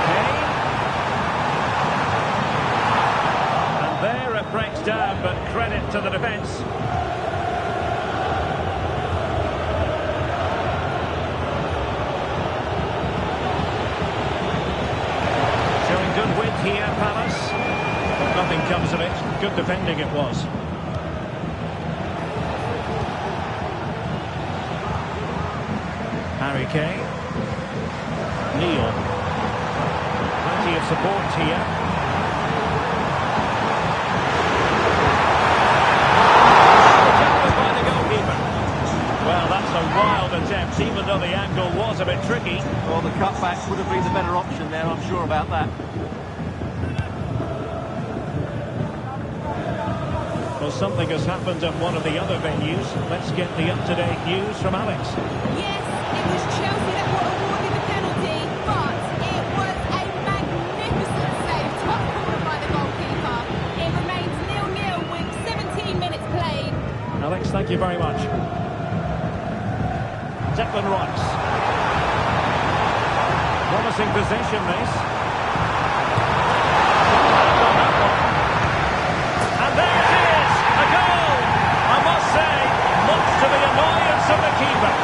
[SPEAKER 1] Kane. And there it breaks down, but credit to the defence. Good width here, Palace. But nothing comes of it. Good defending it was. Harry Kane. Neil. Plenty of support here. Tackled by the goalkeeper. Well, that's a wild attempt, even though the angle was a bit tricky.
[SPEAKER 2] Well, the cutback would have been the better option there, I'm sure about that.
[SPEAKER 1] Well, something has happened at one of the other venues. Let's get the up-to-date news from Alex.
[SPEAKER 4] Yes, it was Chelsea that were awarded the penalty, but it was a magnificent save, top corner by the goalkeeper. It remains 0-0 with 17 minutes played.
[SPEAKER 1] Alex, thank you very much. Declan Rice. Promising possession, this. And there it is! A goal! I must say, much to the annoyance of the keeper.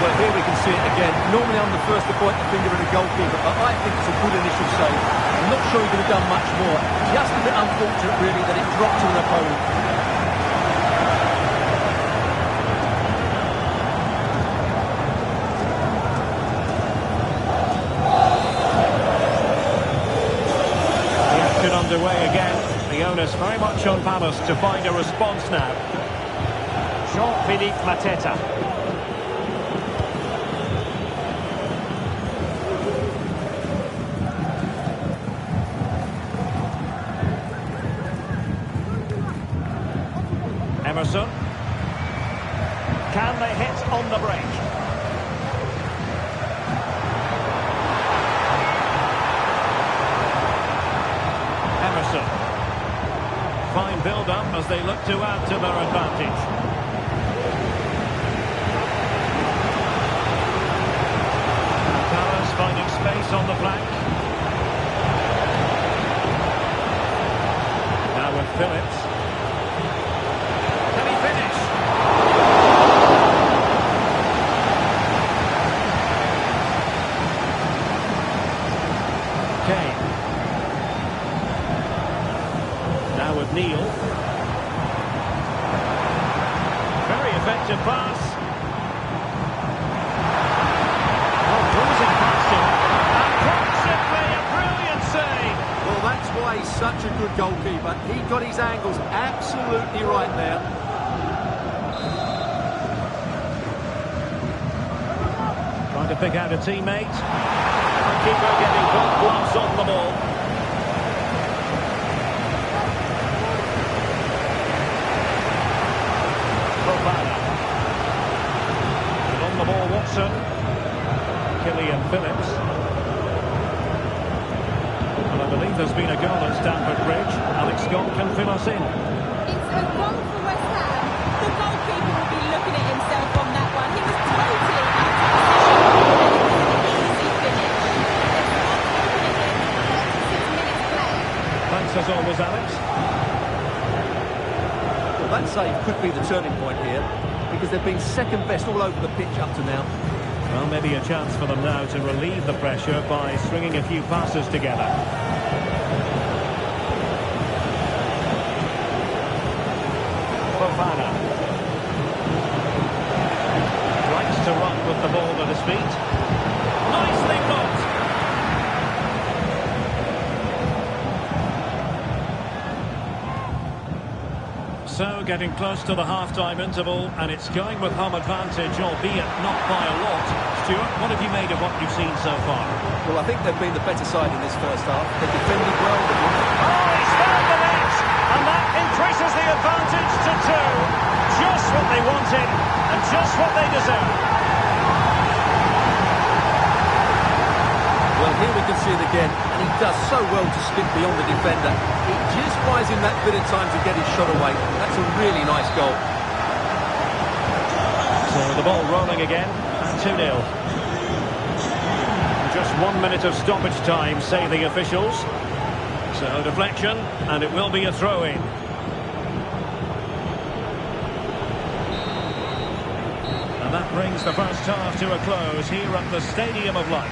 [SPEAKER 2] Well, here we can see it again. Normally I'm the first to point the finger at a goalkeeper, but I think it's a good initial save. I'm not sure he could have done much more. Just a bit unfortunate, really, that it dropped to an opponent.
[SPEAKER 1] The action underway again. The onus very much on Palace to find a response now. Jean-Philippe Mateta. Emerson. Can they hit on the break? Fine build-up as they look to add to their advantage. Palace finding space on the flank. Now with Phillips. Can he finish? Kane. Now with Neil. Very effective pass. Oh, cruising past him. And possibly a brilliant save.
[SPEAKER 2] Well, that's why he's such a good goalkeeper. He got his angles absolutely right there.
[SPEAKER 1] Trying to pick out a teammate. The keeper getting both gloves on the ball. And on the ball, Watson. Phillips. Well, I believe there's been a goal at Stamford Bridge. Alex Scott can fill us in.
[SPEAKER 4] It's a goal for West Ham. The goalkeeper will be looking at himself on that one. He was totally out of position. Easy finish. It's not open again. 36 minutes played.
[SPEAKER 1] Thanks as always, Alex.
[SPEAKER 2] Well, that save could be the turning point here, because they've been second best all over the pitch up to now.
[SPEAKER 1] Well, maybe a chance for them now to relieve the pressure by stringing a few passes together. Fofana. Likes to run with the ball at his feet. Nicely blocked. So, getting close to the half-time interval, and it's going with home advantage, albeit not by a lot. Stuart, what have you made of what you've seen so far?
[SPEAKER 2] Well, I think they've been the better side in this first half. They've defended well.
[SPEAKER 1] Oh, he's found the net! And that increases the advantage to 2. Just what they wanted, and just what they deserve.
[SPEAKER 2] Well, here we can see it again, and he does so well to skip beyond the defender. It just buys him that bit of time to get his shot away. That's a really nice goal.
[SPEAKER 1] So the ball rolling again, and 2-0. Just 1 minute of stoppage time, say the officials. So deflection, and it will be a throw-in. And that brings the first half to a close here at the Stadium of Light.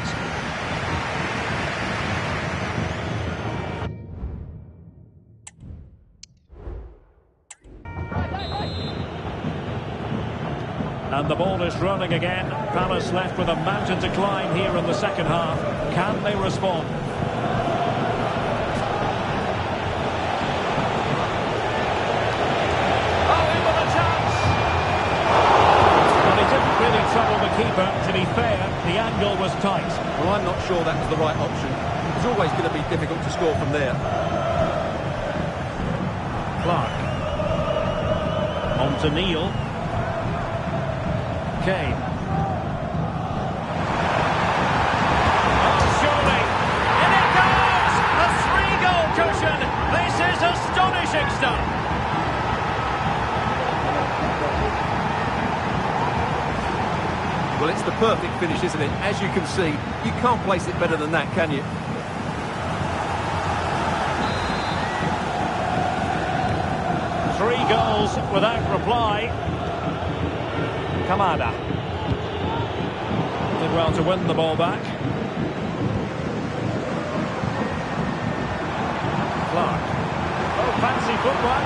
[SPEAKER 1] And the ball is rolling again. Palace left with a mountain to climb here in the second half. Can they respond? Oh, in with a chance! Well, he didn't really trouble the keeper. To be fair, the angle was tight.
[SPEAKER 2] Well, I'm not sure that was the right option. It's always going to be difficult to score from there.
[SPEAKER 1] Clark. On to Neil. Kane. Oh, surely. In it goes! A 3-goal cushion. This is astonishing stuff.
[SPEAKER 2] Well, it's the perfect finish, isn't it? As you can see, you can't place it better than that, can you?
[SPEAKER 1] Three goals without reply. Kamada. Did well to win the ball back. Clark. Oh, fancy footwork.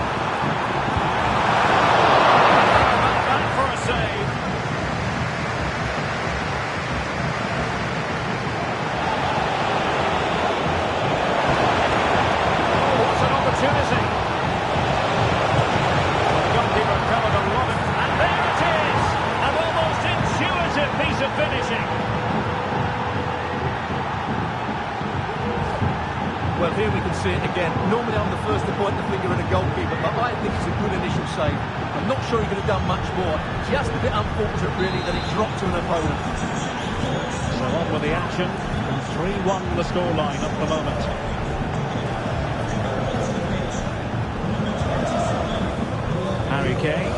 [SPEAKER 1] Back for a save. Oh, what an opportunity. The goalkeeper covered a lot of... And there it is! An almost intuitive piece of finishing.
[SPEAKER 2] Well, here we can see it again. Normally I'm the first to point the finger at a goalkeeper, but I think it's a good initial save. I'm not sure he could have done much more. Just a bit unfortunate, really, that it dropped to an opponent.
[SPEAKER 1] So on with the action. 3-1 the scoreline at the moment. Kane.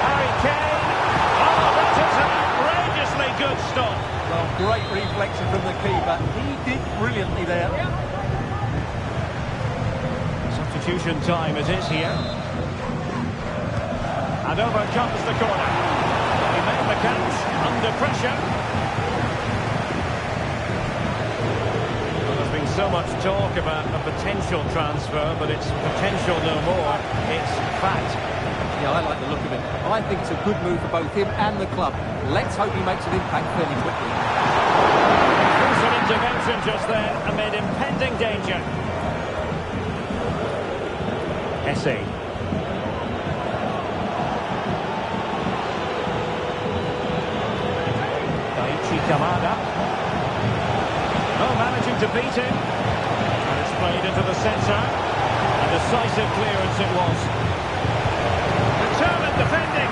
[SPEAKER 1] Harry Kane. Oh, that is an outrageously good stop.
[SPEAKER 2] Well, great reflection from the keeper. He did brilliantly there.
[SPEAKER 1] Substitution time it is here. And over comes the corner. He made the catch under pressure. Well, there's been so much talk about a potential transfer, but it's potential no more. It's fact.
[SPEAKER 2] Yeah, I like the look of it. I think it's a good move for both him and the club. Let's hope he makes an impact fairly quickly.
[SPEAKER 1] There's an intervention just there amid impending danger. Essay. Kamada. Oh, managing to beat him. And it's played into the centre. A decisive clearance it was. Determined defending.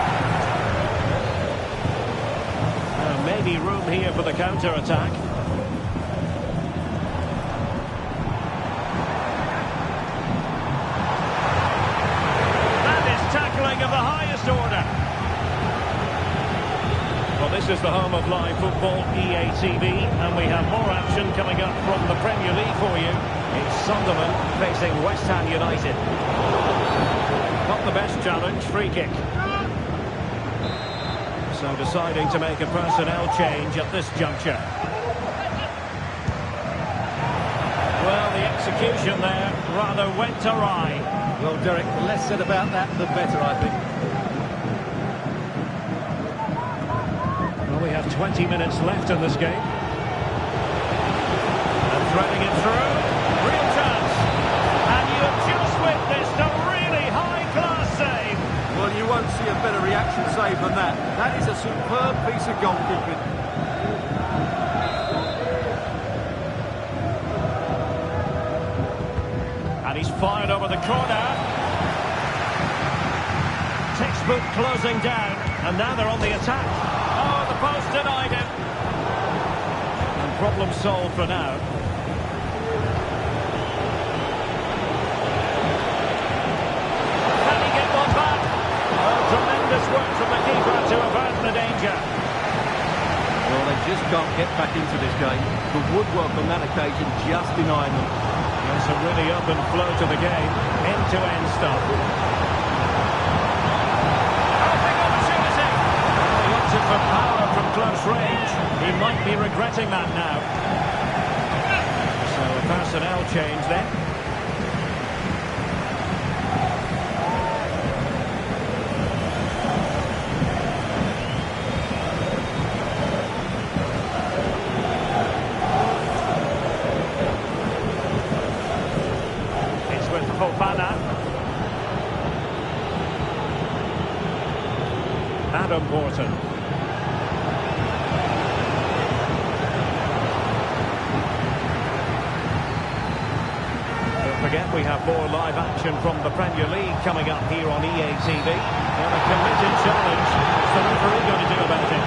[SPEAKER 1] Maybe room here for the counter-attack. That is tackling of the highest order. Well, this is the home of live football, EA TV, and we have more action coming up from the Premier League for you. It's Sunderland facing West Ham United. Not the best challenge, free kick. So deciding to make a personnel change at this juncture. Well, the execution there rather went awry.
[SPEAKER 2] Well, Derek, the less said about that, the better, I think.
[SPEAKER 1] We have 20 minutes left in this game. And threading it through. Real chance. And you have just witnessed a really high-class save.
[SPEAKER 2] Well, you won't see a better reaction save than that. That is a superb piece of goalkeeping.
[SPEAKER 1] And he's fired over the corner. Textbook closing down. And now they're on the attack. Oh, the post denied him. And problem solved for now. Can he get one back? Oh, tremendous work from the keeper to avert the danger.
[SPEAKER 2] Well, they just can't get back into this game. The woodwork on that occasion just denying them.
[SPEAKER 1] It's a really open flow to the game. End-to-end stuff. For power from close range. He might be regretting that now. So a personnel change then. It's with Fofana. Adam Borton. Again, we have more live action from the Premier League coming up here on EA TV. And a committed challenge. What's the referee going to do about it?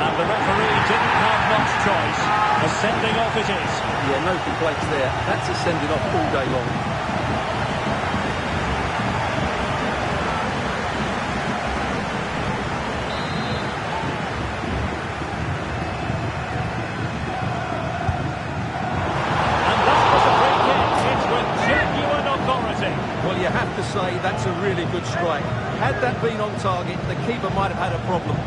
[SPEAKER 1] And the referee didn't have much choice. A sending off it is.
[SPEAKER 2] Yeah, no complaints there. That's a sending off all day long. Well, you have to say that's a really good strike. Had that been on target, the keeper might have had a problem.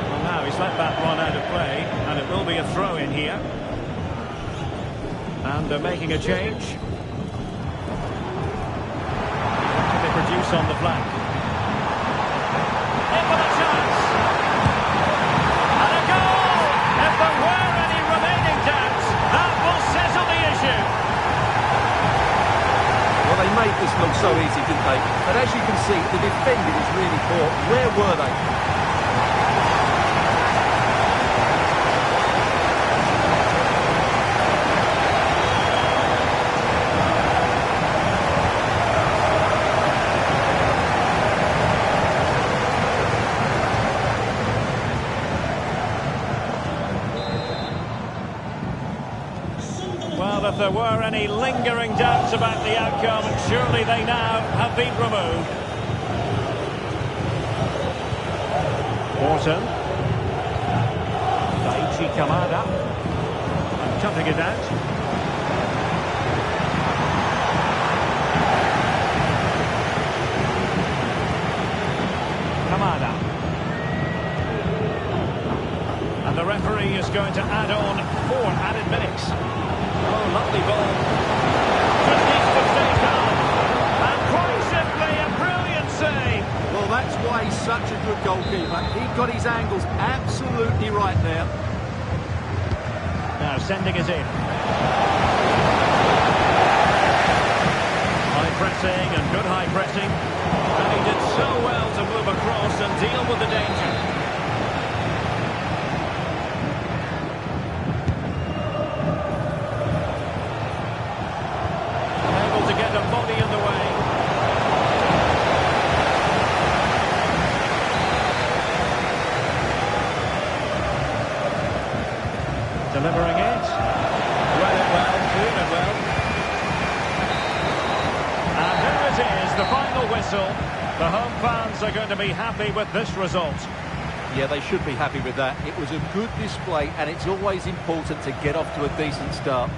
[SPEAKER 1] Well, now he's let that run out of play, and it will be a throw in here. And they're making a change. Produce on the flank. In for the chance. And a goal! If there were any remaining doubts, that will settle the issue.
[SPEAKER 2] Well, they made this look so easy, didn't they? But as you can see, the defending was really poor. Where were they?
[SPEAKER 1] Well, if there were any lingering doubts about the outcome, surely they now have been removed. Orton. Daichi Kamada. And cutting it out. Kamada. And the referee is going to add on 4 added minutes. Oh, lovely ball. Just needs to stay calm. And quite simply, a brilliant save.
[SPEAKER 2] Well, that's why he's such a good goalkeeper. He got his angles absolutely right there.
[SPEAKER 1] Now sending it in. High pressing and good high pressing. And he did so well to move across and deal with the danger. Able to get a body in the way. Delivering it. Read it well, doing it well. And there it is, the final whistle. The home fans are going to be happy with this result.
[SPEAKER 2] Yeah, they should be happy with that. It was a good display, and it's always important to get off to a decent start.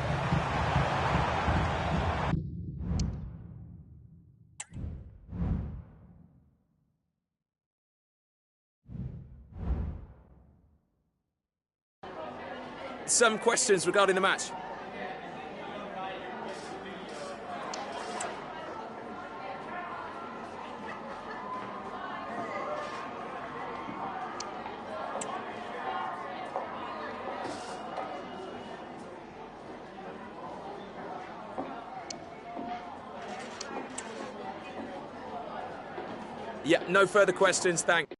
[SPEAKER 5] Some questions regarding the match. Yeah, no further questions, thanks.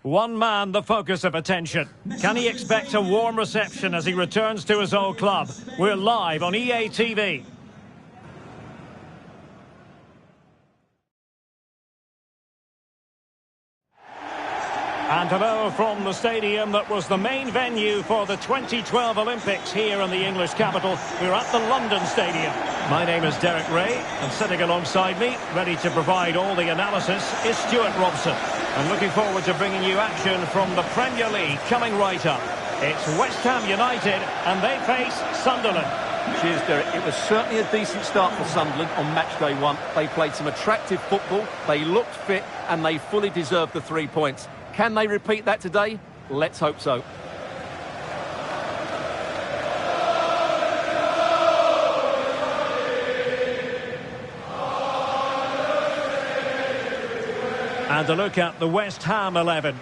[SPEAKER 1] One man the focus of attention. Can he expect a warm reception as he returns to his old club? We're live on EA TV. And hello from the stadium that was the main venue for the 2012 Olympics here in the English capital. We're at the London Stadium. My name is Derek Ray, and sitting alongside me, ready to provide all the analysis, is Stuart Robson. And looking forward to bringing you action from the Premier League coming right up. It's West Ham United, and they face Sunderland.
[SPEAKER 2] Cheers, Derek. It was certainly a decent start for Sunderland on match day 1. They played some attractive football, they looked fit, and they fully deserved the 3 points. Can they repeat that today? Let's hope so.
[SPEAKER 1] And a look at the West Ham 11.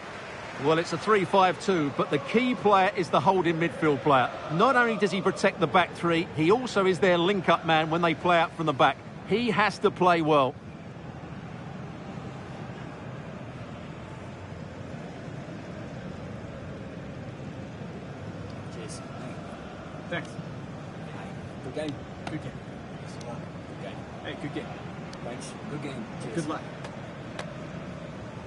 [SPEAKER 2] Well, it's a 3-5-2, but the key player is the holding midfield player. Not only does he protect the back three, he also is their link-up man when they play out from the back. He has to play well.
[SPEAKER 6] Thanks. Good game. Good game. Good game. Hey, good game. Thanks. Good game. Cheers. Good luck.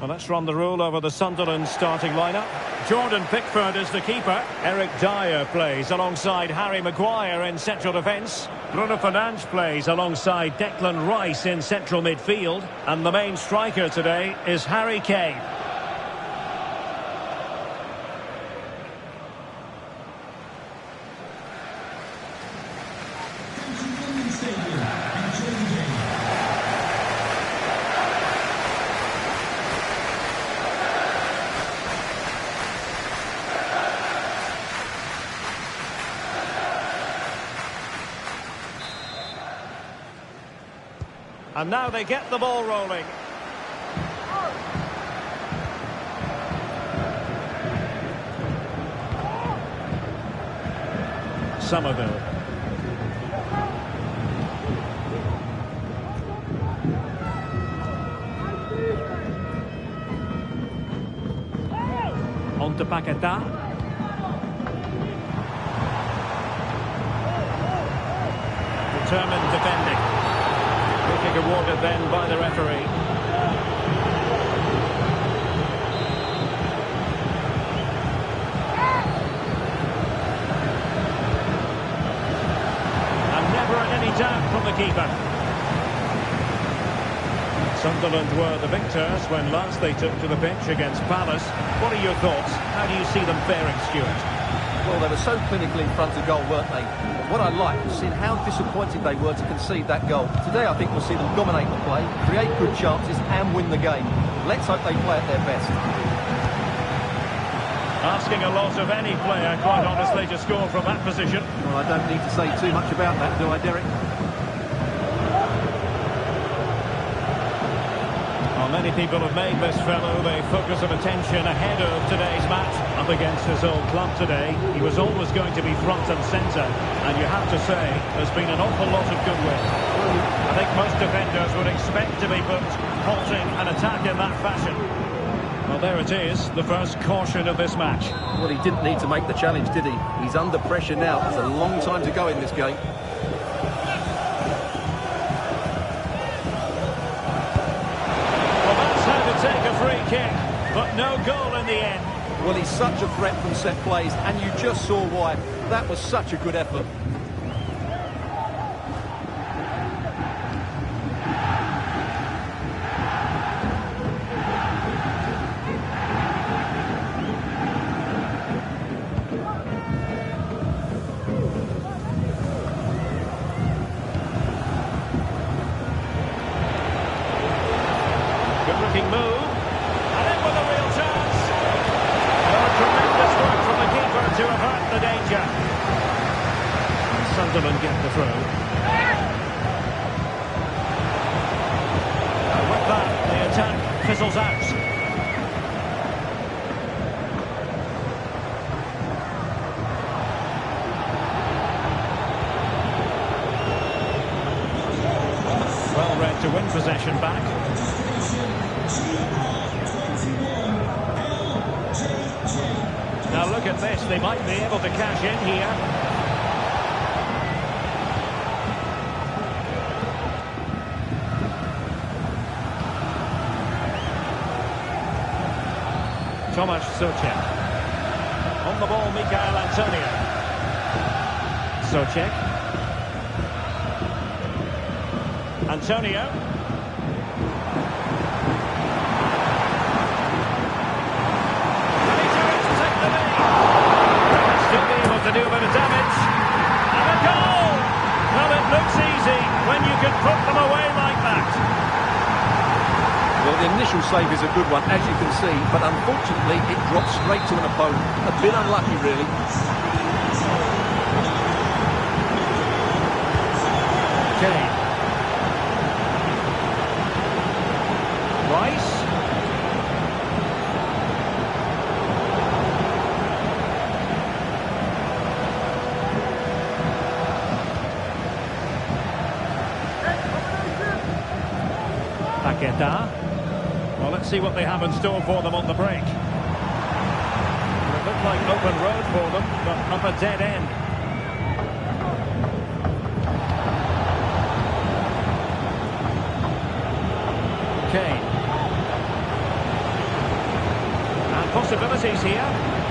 [SPEAKER 1] Well, let's run the rule over the Sunderland starting lineup. Jordan Pickford is the keeper. Eric Dyer plays alongside Harry Maguire in central defence. Bruno Fernandes plays alongside Declan Rice in central midfield. And the main striker today is Harry Kane. And now they get the ball rolling. Somerville. On to Paquetá. Determined defending. Kick awarded then by the referee. And never any doubt from the keeper. Sunderland were the victors when last they took to the pitch against Palace. What are your thoughts? How do you see them faring, Stuart?
[SPEAKER 2] Well, they were so clinically in front of goal, weren't they? But what I liked was seeing how disappointed they were to concede that goal. Today, I think we'll see them dominate the play, create good chances and win the game. Let's hope they play at their best.
[SPEAKER 1] Asking a lot of any player, quite honestly, to score from that position.
[SPEAKER 2] Well, I don't need to say too much about that, do I, Derek?
[SPEAKER 1] Many people have made this fellow the focus of attention ahead of today's match. Up against his old club today, he was always going to be front and centre. And you have to say, there's been an awful lot of goodwill. I think most defenders would expect to be put halting an attack in that fashion. Well, there it is, the first caution of this match.
[SPEAKER 2] Well, he didn't need to make the challenge, did he? He's under pressure now. There's a long time to go in this game.
[SPEAKER 1] Take a free kick, but no goal in the end.
[SPEAKER 2] Well, he's such a threat from set plays, and you just saw why. That was such a good effort.
[SPEAKER 1] Good-looking move, and in with a real chance. Oh, tremendous work from the keeper to avert the danger. Sunderland get the throw. And with that, the attack fizzles out. Well read to win possession back. Well, look at this. They might be able to cash in here. Tomasz Souček. On the ball, Michail Antonio. Souček. Antonio. And he tries to take the lead. Still be able to do a bit of damage. And a goal! Well, it looks easy when you can put them away like that.
[SPEAKER 2] Well, the initial save is a good one, as you can see, but unfortunately it dropped straight to an opponent. A bit unlucky, really.
[SPEAKER 1] Kane. Rice. Paquetá. Well, let's see what they have in store for them on the break. It looked like open road for them, but up a dead end. Kane. And possibilities here.